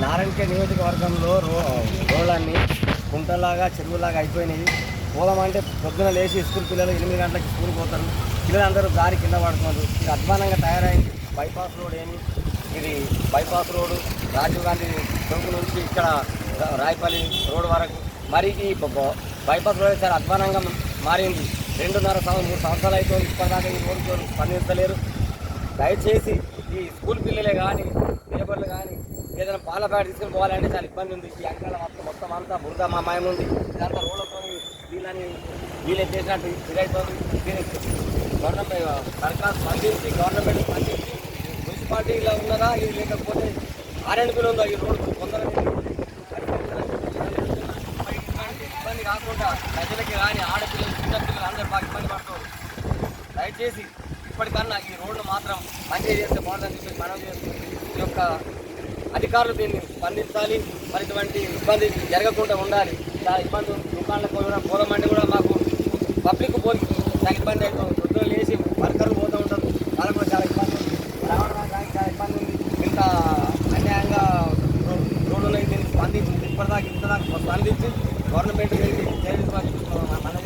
నారాయణఖేడ్ నియోజకవర్గంలో రోడ్లన్నీ కుంటలాగా చెరువులాగా అయిపోయినాయి. పోదామంటే పొద్దున లేచి స్కూల్ పిల్లలు 8 గంటలకి స్కూల్కి పోతారు. పిల్లలందరూ దారి కింద పడుతున్నారు. ఇది అధ్వానంగా తయారైంది. బైపాస్ రోడ్ ఇది బైపాస్ రోడ్డు రాజీవ్ గాంధీ చౌక్ నుంచి ఇక్కడ రాయపల్లి రోడ్ వరకు. మరి ఈ బైపాస్ రోడ్ చాలా అధ్వానంగా మారింది. 2.5 సంవత్సరాలు అవుతుంది. ఇప్పటిదాకా ఈ రోడ్డు స్పందించలేరు. దయచేసి ఈ స్కూల్ పిల్లలే కానీ లేబర్లు కానీ ఏదైనా పాల ప్యాకెట్ తీసుకుని పోవాలంటే చాలా ఇబ్బంది ఉంది. ఈ అంకాల మొత్తం అంతా బురద మాయం ఉంది. ఇదంతా రోడ్లతో వీళ్ళే చేసినట్టు ఇదైతుంది. దీనికి గవర్నమెంట్ సర్కార్ స్పందించి గవర్నమెంట్ స్పందించి మున్సిపాలిటీలో ఉన్నదా ఇది లేకపోతే ఆర్ఎండ్పీలో ఉందా ఈ రోడ్డు తొందరగా ఇబ్బంది కాకుండా ప్రజలకి కానీ ఆడపిల్లలు చిన్నపిల్లలు అందరూ బాగా ఇబ్బంది పడుతుంది. దయచేసి ఇప్పటికన్నా ఈ రోడ్డు మాత్రం మంచిగా చేస్తే బాగుందని చెప్పి మనం చేస్తుంది. ఈ యొక్క అధికారులు దీన్ని స్పందించాలి. మరి ఇటువంటి ఇబ్బంది జరగకుండా ఉండాలి. చాలా ఇబ్బంది దుకాణాలకు పోదామంటే కూడా మాకు పబ్లిక్ పోయి చాలా ఇబ్బంది అవుతుంది. పొద్దున లేచి వర్కర్లు పోతూ ఉంటారు. వాళ్ళకు కూడా చాలా ఇబ్బంది ఉంది. రావడానికి చాలా ఇబ్బంది ఉంది. ఇంత అన్యాయంగా రోడ్డులో దీన్ని స్పందించి ఇంతదాకా స్పందించి గవర్నమెంట్ వెళ్ళి మనం